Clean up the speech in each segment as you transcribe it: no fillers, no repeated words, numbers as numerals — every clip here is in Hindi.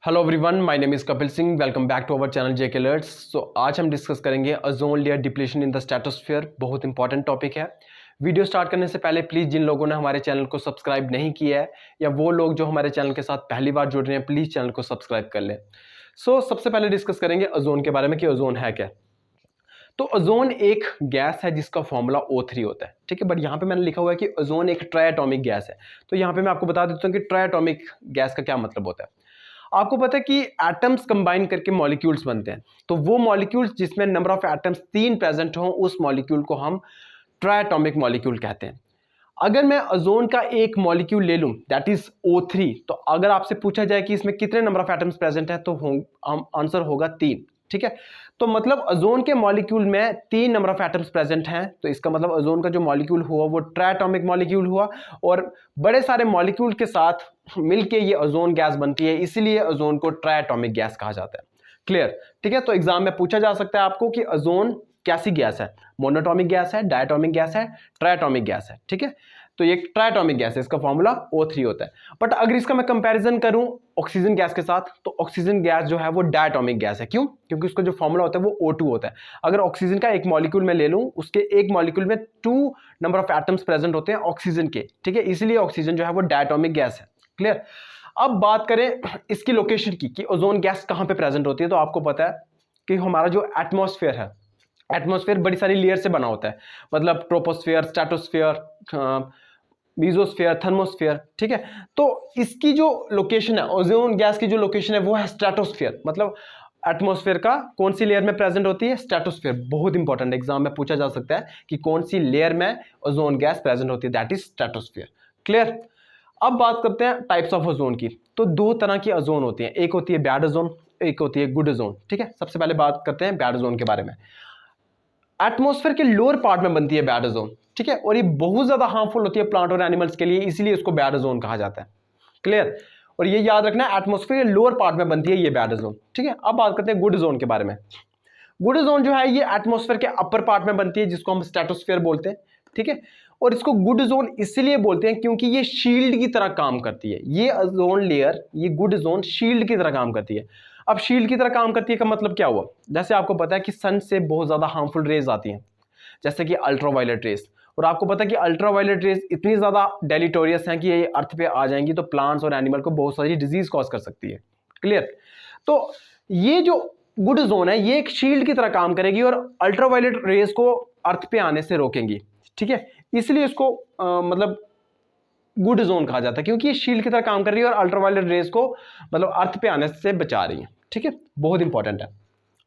Hello everyone, my name is Kapil Singh. Welcome back to our channel JK alerts. So आज हम डिस्कस करेंगे ozone layer depletion in the stratosphere. बहुत इंपॉर्टेंट टॉपिक है। वीडियो स्टार्ट करने से पहले प्लीज़ जिन लोगों ने हमारे चैनल को सब्सक्राइब नहीं किया है या वो लोग जो हमारे चैनल के साथ पहली बार जुड़ रहे हैं, प्लीज़ चैनल को सब्सक्राइब कर लें। सबसे पहले डिस्कस करेंगे ओजोन के बारे में कि ओजोन है क्या। तो ओजोन एक गैस है जिसका फॉर्मूला O3 होता है, ठीक है। बट यहाँ पे मैंने लिखा हुआ है कि ओजोन एक ट्राइएटॉमिक गैस है। तो यहाँ पे मैं आपको बता देता हूँ कि ट्राइएटॉमिक गैस का क्या मतलब होता है। आपको पता है कि एटम्स कंबाइन करके मॉलिक्यूल्स बनते हैं। तो वो मॉलिक्यूल्स जिसमें नंबर ऑफ एटम्स 3 प्रेजेंट हो, उस मॉलिक्यूल को हम ट्राइएटॉमिक मॉलिक्यूल कहते हैं। अगर मैं ओजोन का एक मॉलिक्यूल ले लूं दैट इज O3, तो अगर आपसे पूछा जाए कि इसमें कितने नंबर ऑफ एटम्स प्रेजेंट है तो आंसर होगा 3, ठीक है। तो मतलब ओजोन के मॉलिक्यूल में 3 नंबर ऑफ एटम्स प्रेजेंट हैं, तो इसका मतलब ओजोन का जो मॉलिक्यूल हुआ वो ट्राइएटॉमिक मॉलिक्यूल हुआ और बड़े सारे मॉलिक्यूल के साथ मिलके ये ओजोन गैस बनती है, इसीलिए ओजोन को ट्राइएटॉमिक गैस कहा जाता है। क्लियर, ठीक है। तो एग्जाम में पूछा जा सकता है आपको कि ओजोन कैसी गैस है, मोनोटॉमिक गैस है, डायटॉमिक गैस है, ट्राइएटॉमिक गैस है, ठीक है। तो ये ट्राइएटॉमिक गैस है, इसका फॉर्मूला O3 होता है। बट अगर इसका मैं कंपैरिजन करूं ऑक्सीजन गैस के साथ, तो ऑक्सीजन गैस जो है वो डायटॉमिक गैस है। क्यों? क्योंकि उसका जो फॉर्मूला होता है वो O2 होता है। अगर ऑक्सीजन का एक मॉलिक्यूल मैं ले लूं, उसके एक मॉलिक्यूल में 2 नंबर ऑफ एटम्स प्रेजेंट होते हैं ऑक्सीजन के, ठीक है। इसलिए ऑक्सीजन जो है वो डायटॉमिक गैस है। क्लियर। अब बात करें इसकी लोकेशन की कि ओजोन गैस कहां पे प्रेजेंट होती है, तो आपको पता है कि हमारा जो एटमॉस्फेयर है, एटमॉस्फेयर बड़ी सारी लेयर से बना होता है। मतलब ट्रोपोस्फेयर, स्ट्रेटोस्फेयर, मीजोस्फेयर, थर्मोस्फेयर, ठीक है। तो इसकी जो लोकेशन है, ओजोन गैस की जो लोकेशन है वो है स्ट्रेटोस्फेयर। मतलब एटमॉस्फेयर का कौन सी लेयर में प्रेजेंट होती है? स्ट्रेटोस्फेयर। बहुत इंपॉर्टेंट, एग्जाम में पूछा जा सकता है कि कौन सी लेयर में ओजोन गैस प्रेजेंट होती है, दैट इज स्ट्रेटोस्फेयर। क्लियर। अब बात करते हैं टाइप्स ऑफ ओजोन की। तो दो तरह की ओजोन होती है, एक होती है बैड ओजोन, एक होती है गुड ओजोन, ठीक है। सबसे पहले बात करते हैं बैड ओजोन के बारे में। एटमॉस्फेयर के लोअर पार्ट में बनती है बैड ओजोन, ठीक है। और ये बहुत ज्यादा हार्मफुल होती है प्लांट और एनिमल्स के लिए, इसीलिए इसको बैड ओजोन कहा जाता है। क्लियर। और ये याद रखना, एटमॉस्फेयर के लोअर पार्ट में बनती है ये बैड ओजोन, ठीक है। अब बात करते हैं गुड ओजोन के बारे में। गुड ओजोन जो है ये एटमॉस्फेयर के अपर पार्ट में बनती है, जिसको हम स्ट्रेटोस्फेयर बोलते हैं, ठीक है। और इसको गुड ओजोन इसलिए बोलते हैं क्योंकि ये शील्ड की तरह काम करती है। ये ओजोन लेयर, ये गुड ओजोन शील्ड की तरह काम करती है। अब शील्ड की तरह काम करती है का मतलब क्या हुआ? जैसे आपको पता है कि सन से बहुत ज्यादा हार्मफुल रेज आती हैं, जैसे कि अल्ट्रावायलेट रेज। और आपको पता है कि अल्ट्रावायलेट रेज इतनी ज्यादा डेलिटोरियस हैं कि ये अर्थ पे आ जाएंगी तो प्लांट्स और एनिमल को बहुत सारी डिजीज कॉज कर सकती है। क्लियर। तो ये जो गुड जोन है ये एक शील्ड की तरह काम करेगी और अल्ट्रावायलेट रेज को अर्थ पे आने से रोकेंगी, ठीक है। इसलिए इसको मतलब गुड जोन कहा जाता है, क्योंकि ये शील्ड की तरह काम कर रही है और अल्ट्रावायलेट रेज को मतलब अर्थ पे आने से बचा रही है, ठीक है। बहुत इंपॉर्टेंट है।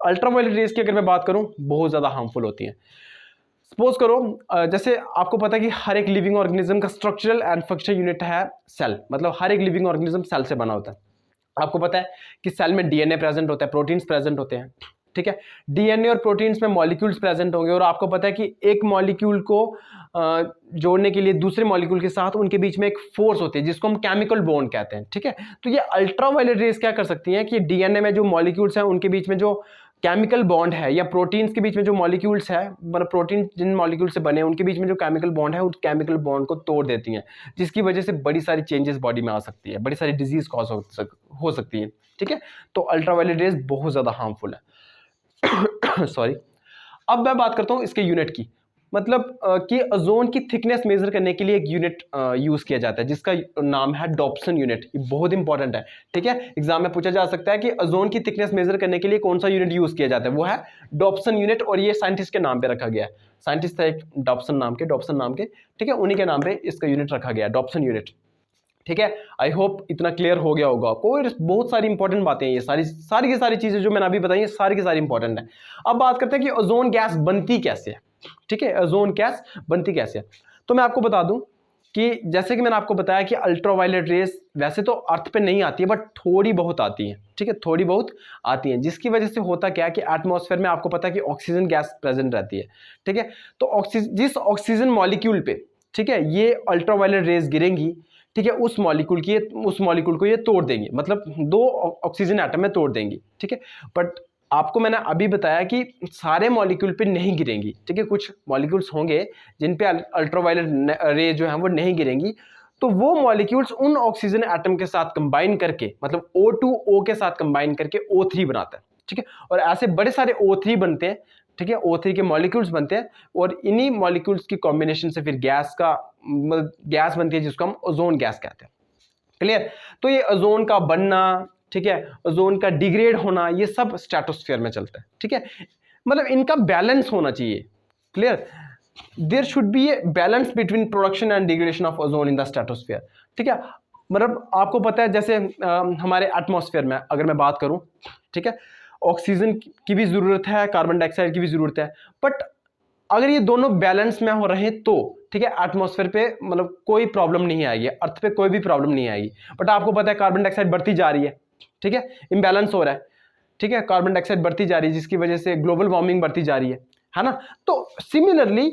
अल्ट्रावायलेट रेज की अगर मैं बात करूं, बहुत ज्यादा हार्मफुल होती है। सपोज करो जैसे आपको पता है कि हर एक लिविंग ऑर्गेनिज्म का स्ट्रक्चरल एंड फंक्शनल यूनिट है सेल। मतलब हर एक लिविंग ऑर्गेनिज्म सेल से बना होता है। आपको पता है कि सेल में डीएनए प्रेजेंट होता है, प्रोटीन्स प्रेजेंट होते हैं, ठीक है। डीएनए और प्रोटीन्स में मॉलिक्यूल्स प्रेजेंट होंगे और आपको पता है कि एक मॉलिक्यूल को जोड़ने के लिए दूसरे मॉलिक्यूल के साथ उनके बीच में एक फोर्स होती है जिसको हम केमिकल बॉन्ड कहते हैं, ठीक है। तो ये अल्ट्रावायलेट रेज क्या कर सकती हैं कि डीएनए में जो मॉलिक्यूल्स हैं उनके बीच में जो केमिकल बॉन्ड है या प्रोटीन्स के बीच में जो मॉलिक्यूल्स है, मतलब प्रोटीन जिन मॉलिक्यूल से बने हैं उनके बीच में जो केमिकल बॉन्ड है उस केमिकल बॉन्ड को तोड़ देती हैं, जिसकी वजह से बड़ी सारी चेंजेस बॉडी में आ सकती है, बड़ी सारी डिजीज कॉज हो सकती है, ठीक है। तो अल्ट्रावायलेट रेज बहुत ज्यादा हार्मफुल है। सॉरी। अब मैं बात करता हूं इसके यूनिट की। मतलब कि ओजोन की थिकनेस मेजर करने के लिए एक यूनिट यूज किया जाता है जिसका नाम है डॉप्सन यूनिट। ये बहुत इंपॉर्टेंट है, ठीक है। एग्जाम में पूछा जा सकता है कि ओजोन की थिकनेस मेजर करने के लिए कौन सा यूनिट यूज किया जाता है, वो है डॉप्सन यूनिट। और ये साइंटिस्ट के नाम पे रखा गया है। साइंटिस्ट है एक डॉप्सन नाम के, ठीक है। उन्हीं के नाम पे इसका यूनिट रखा गया है, डॉप्सन यूनिट, ठीक है। आई होप इतना क्लियर हो गया होगा आपको। और बहुत सारी इंपॉर्टेंट बातें हैं, ये सारी की सारी चीजें जो मैंने अभी बताई सारी की सारी इंपॉर्टेंट है। अब बात करते हैं कि ओजोन गैस बनती कैसे है, ठीक है। ओजोन गैस बनती कैसे है, तो मैं आपको बता दूं कि जैसे कि मैंने आपको बताया कि अल्ट्रावायलेट रेस वैसे तो अर्थ पे नहीं आती है बट थोड़ी बहुत आती है, ठीक है। थोड़ी बहुत आती है, जिसकी वजह से होता क्या है कि एटमॉस्फेयर में आपको पता है कि ऑक्सीजन गैस प्रेजेंट रहती है, ठीक है। तो जिस ऑक्सीजन मॉलिक्यूल पे, ठीक है, ये अल्ट्रावायलेट रेस गिरेंगी, ठीक है, उस मॉलिक्यूल को ये तोड़ देंगे, मतलब 2 ऑक्सीजन एटम में तोड़ देंगी, ठीक है। बट आपको मैंने अभी बताया कि सारे मॉलिक्यूल पे नहीं गिरेंगी, ठीक है। कुछ मॉलिक्यूल्स होंगे जिन पे अल्ट्रावायलेट रे जो है वो नहीं गिरेंगी। तो वो मॉलिक्यूल्स उन ऑक्सीजन एटम के साथ कंबाइन करके, मतलब O2O के साथ कंबाइन करके O3 बनाता है, ठीक है। और ऐसे बड़े सारे O3 बनते हैं, ठीक है, O3 के मॉलिक्यूल्स बनते हैं, और इन्हीं मॉलिक्यूल्स की कॉम्बिनेशन से फिर गैस का गैस बनती है जिसको हम ओजोन गैस कहते हैं। क्लियर? तो ये ओजोन का बनना, ठीक है, ओजोन का डिग्रेड होना, ये सब स्ट्रेटोस्फीयर में चलता है, ठीक है। मतलब इनका बैलेंस होना चाहिए। Clear? There should be a balance between production and degradation of ozone in the stratosphere, ठीक है। मतलब आपको पता है जैसे हमारे एटमॉस्फेयर में अगर मैं बात करूं, ठीक है, ऑक्सीजन की भी जरूरत है, कार्बन डाइऑक्साइड की भी जरूरत है, बट अगर ये दोनों बैलेंस में हो रहे तो, ठीक है, एटमॉस्फेयर पे मतलब कोई प्रॉब्लम नहीं आएगी, अर्थ पे कोई भी प्रॉब्लम नहीं आएगी। बट आपको पता है कार्बन डाइऑक्साइड बढ़ती जा रही है, ठीक है, इम्बैलेंस हो रहा है, ठीक है, कार्बन डाइऑक्साइड बढ़ती जा रही है जिसकी वजह से ग्लोबल वार्मिंग बढ़ती जा रही है ना। तो सिमिलरली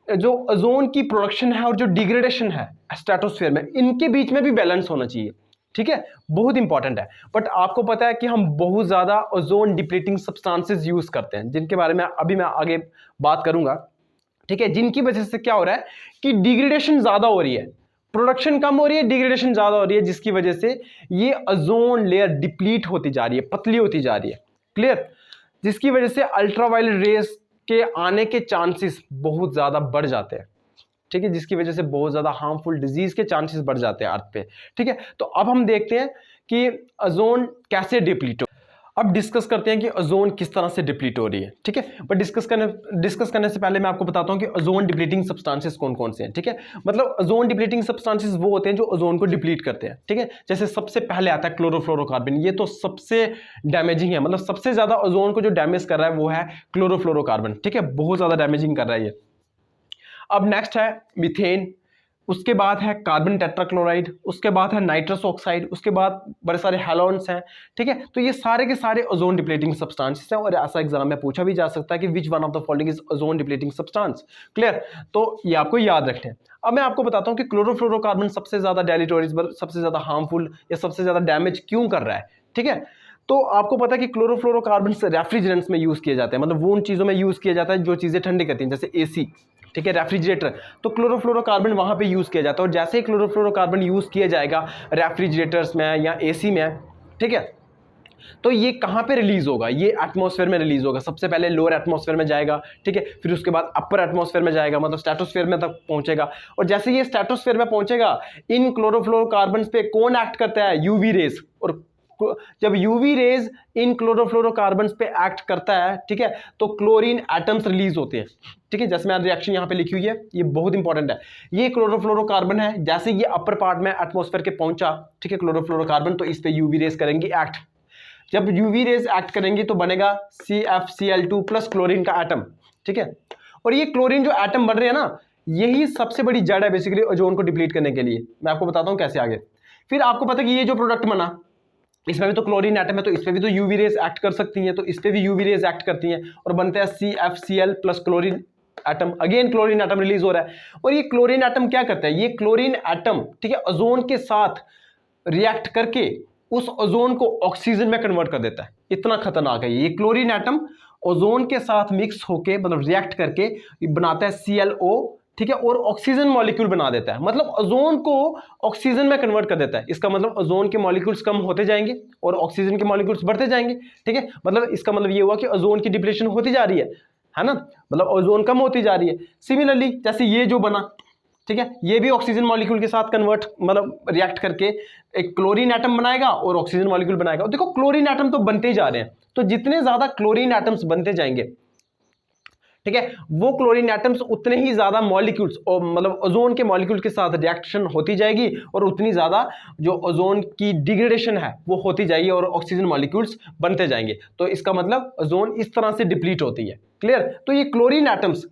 जो ओजोन की प्रोडक्शन है और जो डिग्रेडेशन है स्ट्रेटोस्फीयर में, इनके बीच में भी बैलेंस होना चाहिए, ठीक है, बहुत इंपॉर्टेंट है। बट आपको पता है कि हम बहुत ज्यादा ओजोन डिप्लीटिंग सब्सटेंसेस यूज करते हैं, जिनके बारे में अभी मैं आगे बात करूंगा, ठीक है, जिनकी वजह से क्या हो रहा है कि डिग्रेडेशन ज्यादा हो रही है, प्रोडक्शन कम हो रही है, डिग्रेडेशन ज्यादा हो रही है, जिसकी वजह से ये ओजोन लेयर डिप्लीट होती जा रही है, पतली होती जा रही है। क्लियर? जिसकी वजह से अल्ट्रावायलेट रेस के आने के चांसेस बहुत ज्यादा बढ़ जाते हैं, ठीक है, जिसकी वजह से बहुत ज्यादा हार्मफुल डिजीज के चांसेस बढ़ जाते हैं अर्थ पे, ठीक है। तो अब हम देखते हैं कि ओजोन कैसे डिप्लीट हो। अब डिस्कस करते हैं कि ओजोन किस तरह से डिप्लीट हो रही है, ठीक है। बट डिस्कस करने से पहले मैं आपको बताता हूं कि ओजोन डिप्लीटिंग सब्सटेंसेस कौन कौन से हैं, ठीक है। मतलब ओजोन डिप्लीटिंग सब्सटेंसेस वो होते हैं जो ओजोन को डिप्लीट करते हैं, ठीक है। जैसे सबसे पहले आता है क्लोरोफ्लोरोकार्बन, ये तो सबसे डैमेजिंग है, मतलब सबसे ज्यादा ओजोन को जो डैमेज कर रहा है वो है क्लोरोफ्लोरोकार्बन, ठीक है, बहुत ज्यादा डैमेजिंग कर रहा है ये। अब नेक्स्ट है मीथेन, उसके बाद है कार्बन टेट्राक्लोराइड, उसके बाद है नाइट्रस ऑक्साइड, उसके बाद बड़े सारे हैलोन्स हैं, ठीक है। तो ये सारे के सारे ओजोन डिप्लीटिंग सब्सटेंसेस हैं, और ऐसा एग्जाम में पूछा भी जा सकता है कि which one of the following is ozone depleting substance. Clear? तो ये आपको याद रखना है। अब मैं आपको बताता हूं कि क्लोरोफ्लोरोकार्बन सबसे ज्यादा डेलेटेरियस, सबसे ज्यादा हार्मफुल या सबसे ज्यादा डैमेज क्यों कर रहा है, ठीक है। तो आपको पता है कि क्लोरोफ्लोरोकार्बन रेफ्रिजरेंट्स में यूज किए जाते हैं, मतलब वो उन चीजों में यूज किया जाता है जो चीजें ठंडी करती हैं, जैसे एसी, ठीक है, रेफ्रिजरेटर, तो क्लोरोफ्लोरोकार्बन वहां पे यूज किया जाता है। और जैसे ही क्लोरोफ्लोरोकार्बन यूज किया जाएगा रेफ्रिजरेटर्स में या एसी में, ठीक है, तो ये कहां पे रिलीज होगा, ये एटमॉस्फेयर में रिलीज होगा। सबसे पहले लोअर एटमॉस्फेयर में जाएगा, ठीक है, फिर उसके बाद अपर एटमॉस्फेयर में जाएगा, मतलब स्ट्रेटोस्फेयर में तक पहुंचेगा। और जैसे ये स्ट्रेटोस्फेयर में पहुंचेगा, इन क्लोरोफ्लोरोकार्बन पे कौन एक्ट करता है, यूवी रेज। और जब यूवी रेज इन क्लोरोफ्लोरोकार्बन पे एक्ट करता है, ठीक है, तो क्लोरीन एटम्स रिलीज होते हैं, ठीक है। जैसे मैं रिएक्शन यहां पे लिखी हुई है, ये बहुत इंपॉर्टेंट है। ये क्लोरोफ्लोरोकार्बन है, जैसे ये अपर पार्ट में एटमॉस्फेयर के पहुंचा, ठीक है, क्लोरोफ्लोरोकार्बन, तो इस पे यूवी रेज करेंगी एक्ट। जब यूवी रेज एक्ट करेंगी तो बनेगा CfCl2 प्लस क्लोरीन का एटम, ठीक है। और ये क्लोरीन जो एटम बन रहे हैं ना, यही सबसे बड़ी जड़ है बेसिकली ओजोन को डिप्लीट करने के लिए। मैं आपको बताता हूं कैसे आगे। फिर आपको पता है कि ये जो प्रोडक्ट बना, इसमें भी तो क्लोरीन एटम है, तो इस पे भी तो यूवी रेज एक्ट कर सकती हैं, तो इस पे भी यूवी रेज एक्ट करती हैं और बनते हैं CfCl plus chlorine atom. Again chlorine atom release हो रहा है। और ये क्लोरीन एटम क्या करता है, ये क्लोरीन एटम, ठीक है, ओजोन के साथ रिएक्ट करके उस ओजोन को ऑक्सीजन में कन्वर्ट कर देता है। इतना खतरनाक है ये क्लोरीन एटम, ओजोन के साथ मिक्स होके, मतलब रिएक्ट करके बनाता है ClO, ठीक है, और ऑक्सीजन मॉलिक्यूल बना देता है, मतलब ओजोन को ऑक्सीजन में कन्वर्ट कर देता है। इसका मतलब ओजोन के मॉलिक्यूल्स कम होते जाएंगे और ऑक्सीजन के मॉलिक्यूल्स बढ़ते जाएंगे, ठीक है। मतलब इसका मतलब ये हुआ कि ओजोन की डिप्लीशन होती जा रही है ना, मतलब ओजोन कम होती जा रही है। सिमिलरली जैसे ये जो बना, ठीक है, ये भी ऑक्सीजन मॉलिक्यूल के साथ कन्वर्ट, मतलब रिएक्ट करके एक क्लोरीन एटम बनाएगा और ऑक्सीजन मॉलिक्यूल बनाएगा। देखो क्लोरीन एटम तो बनते ही जा रहे हैं, तो जितने ज्यादा क्लोरीन एटम्स बनते जाएंगे, ठीक है, वो क्लोरीन एटम्स उतने ही ज्यादा मॉलिक्यूल्स, और मतलब ओजोन के मॉलिक्यूल के साथ रिएक्शन होती जाएगी, और उतनी ज्यादा जो ओजोन की डिग्रेडेशन है वो होती जाएगी और ऑक्सीजन मॉलिक्यूल्स बनते जाएंगे। तो इसका मतलब ओजोन इस तरह से डिप्लीट होती है। क्लियर? तो ये क्लोरीन एटम्स,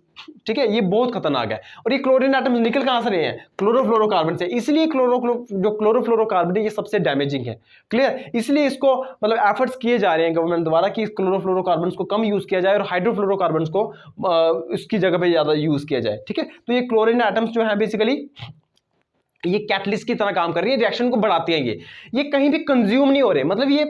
ठीक है, ये बहुत खतरनाक है। और ये क्लोरीन एटम्स निकल कहां से रहे हैं, क्लोरोफ्लोरोकार्बन से, इसलिए जो क्लोरोफ्लोरोकार्बन है ये सबसे डैमेजिंग है। क्लियर? इसलिए इसको मतलब एफर्ट्स किए जा रहे हैं गवर्नमेंट द्वारा कि क्लोरोफ्लोरोकार्बन को कम यूज किया जाए और हाइड्रोफ्लोरोकार्बन को उसकी जगह पे ज्यादा यूज किया जाए, ठीक है। तो ये क्लोरीन एटम्स जो है बेसिकली ये कैटलिस्ट की तरह काम कर रही है, रिएक्शन को बढ़ाती हैं। ये कहीं भी कंज्यूम नहीं हो रहे, मतलब ये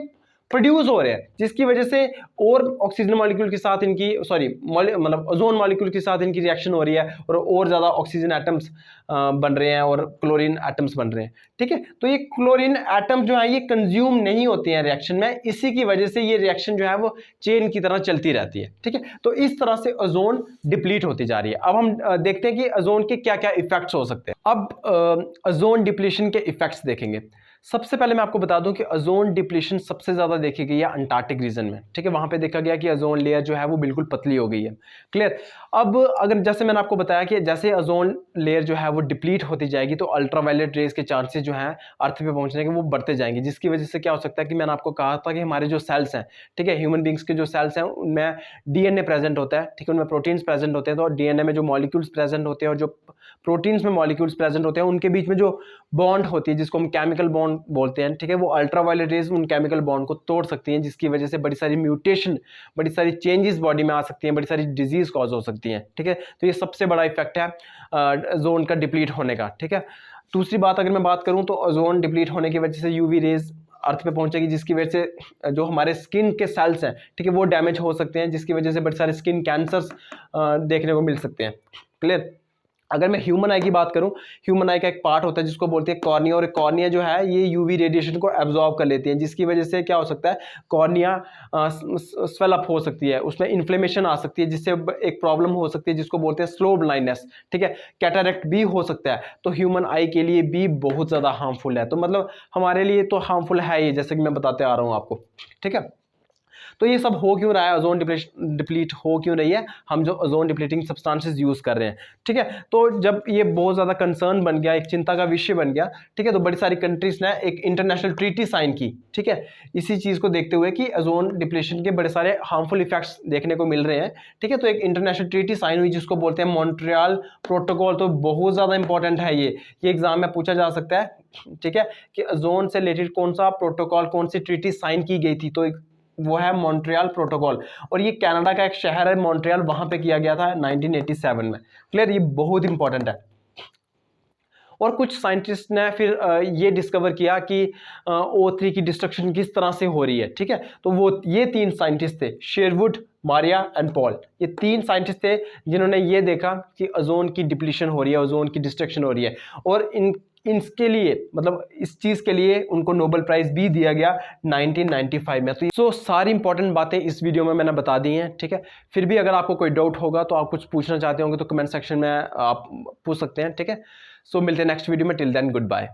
प्रोड्यूस हो रहे हैं, जिसकी वजह से और ऑक्सीजन मॉलिक्यूल के साथ इनकी मतलब ओजोन मॉलिक्यूल के साथ इनकी रिएक्शन हो रही है और ज़्यादा ऑक्सीजन एटम्स बन रहे हैं और क्लोरीन एटम्स बन रहे हैं। ठीक है, तो ये क्लोरीन एटम जो है ये कंज्यूम नहीं होते हैं रिएक्शन में, इसी की वजह से ये रिएक्शन जो है वो चेन की तरह चलती रहती है। ठीक है, तो इस तरह से ओजोन डिप्लीट होती जा रही है। अब हम देखते हैं कि ओजोन के क्या क्या इफेक्ट्स हो सकते हैं। अब ओजोन डिप्लीशन के इफेक्ट्स देखेंगे। सबसे पहले मैं आपको बता दूं कि ओजोन डिप्लीशन सबसे ज़्यादा देखी गई है अंटार्कटिक रीजन में। ठीक है, वहां पे देखा गया कि ओजोन लेयर जो है वो बिल्कुल पतली हो गई है। क्लियर। अब अगर जैसे मैंने आपको बताया कि जैसे ओजोन लेयर जो है वो डिप्लीट होती जाएगी तो अल्ट्रावायलेट रेज के चांसेस जो हैं अर्थ पे पहुंचने के वो बढ़ते जाएंगे, जिसकी वजह से क्या हो सकता है कि मैंने आपको कहा था कि हमारे जो सेल्स हैं, ठीक है, ह्यूमन बींग्स के जो सेल्स हैं उनमें डीएनए प्रेजेंट होता है। ठीक है, उनमें प्रोटीन्स प्रेजेंट होते हैं, तो डीएनए में जो मॉलिक्यूल्स प्रेजेंट होते हैं और जो प्रोटीन्स में मॉलिक्यूल्स प्रेजेंट होते हैं उनके बीच में जो बॉन्ड होती है जिसको हम केमिकल बॉन्ड बोलते हैं, ठीक है, वो अल्ट्रावायलेट रेज उन केमिकल बॉन्ड को तोड़ सकती हैं, जिसकी वजह से बड़ी सारी म्यूटेशन, बड़ी सारी चेंजेस बॉडी में आ सकती हैं, बड़ी सारी डिजीज कॉज हो सकती हैं। ठीक है, तो ये सबसे बड़ा इफेक्ट है ओजोन का डिप्लीट होने का। ठीक है, दूसरी बात अगर मैं बात करूं तो ओजोन डिप्लीट होने की वजह से यूवी रेज अर्थ पे पहुंचेगी, जिसकी वजह से जो हमारे स्किन के सेल्स हैं, ठीक है, वो डैमेज हो सकते हैं, जिसकी वजह से बड़े सारे स्किन कैंसर्स देखने को मिल सकते हैं। क्लियर। अगर मैं ह्यूमन आई की बात करूं, ह्यूमन आई का एक पार्ट होता है जिसको बोलते हैं कॉर्निया, और कॉर्निया जो है ये यूवी रेडिएशन को एब्जॉर्ब कर लेती है, जिसकी वजह से क्या हो सकता है, कॉर्निया स्वेल अप हो सकती है, उसमें इन्फ्लेमेशन आ सकती है, जिससे एक प्रॉब्लम हो सकती है जिसको बोलते हैं स्लो ब्लाइंडनेस। ठीक है, कैटरेक्ट भी हो सकता है, तो ह्यूमन आई के लिए भी बहुत ज़्यादा हार्मफुल है। तो मतलब हमारे लिए तो हार्मफुल है ही, जैसे कि मैं बताते आ रहा हूँ आपको। ठीक है, तो ये सब हो क्यों रहा है, ओजोन डिप्लीट हो क्यों रही है, हम जो ओजोन डिप्लीटिंग सब्सटेंसेस यूज कर रहे हैं। ठीक है, तो जब ये बहुत ज़्यादा कंसर्न बन गया, एक चिंता का विषय बन गया, ठीक है, तो बड़ी सारी कंट्रीज ने एक इंटरनेशनल ट्रीटी साइन की। ठीक है, इसी चीज़ को देखते हुए कि ओजोन डिप्लीशन के बड़े सारे हार्मफुल इफेक्ट्स देखने को मिल रहे हैं। ठीक है, तो एक इंटरनेशनल ट्रीटी साइन हुई जिसको बोलते हैं मॉन्ट्रियल प्रोटोकॉल। तो बहुत ज़्यादा इंपॉर्टेंट है ये एग्जाम में पूछा जा सकता है। ठीक है, कि ओजोन से रिलेटेड कौन सा प्रोटोकॉल, कौन सी ट्रीटी साइन की गई थी, तो वो है मॉन्ट्रियल प्रोटोकॉल, और ये कनाडा का एक शहर है मॉन्ट्रियल, वहां पे किया गया था 1987 में। क्लियर, ये बहुत इंपॉर्टेंट है। और कुछ साइंटिस्ट ने फिर ये डिस्कवर किया कि O3 की डिस्ट्रक्शन किस तरह से हो रही है। ठीक है, तो वो ये तीन साइंटिस्ट थे, शेरवुड, मारिया एंड पॉल, ये तीन साइंटिस्ट थे जिन्होंने ये देखा कि ओजोन की डिप्लीशन हो रही है, ओजोन की डिस्ट्रक्शन हो रही है, और इसके लिए मतलब इस चीज़ के लिए उनको नोबेल प्राइज भी दिया गया 1995 में। तो सारी इंपॉर्टेंट बातें इस वीडियो में मैंने बता दी हैं। ठीक है, फिर भी अगर आपको कोई डाउट होगा तो आप कुछ पूछना चाहते होंगे तो कमेंट सेक्शन में आप पूछ सकते हैं। ठीक है, सो मिलते हैं नेक्स्ट वीडियो में। Till then good bye.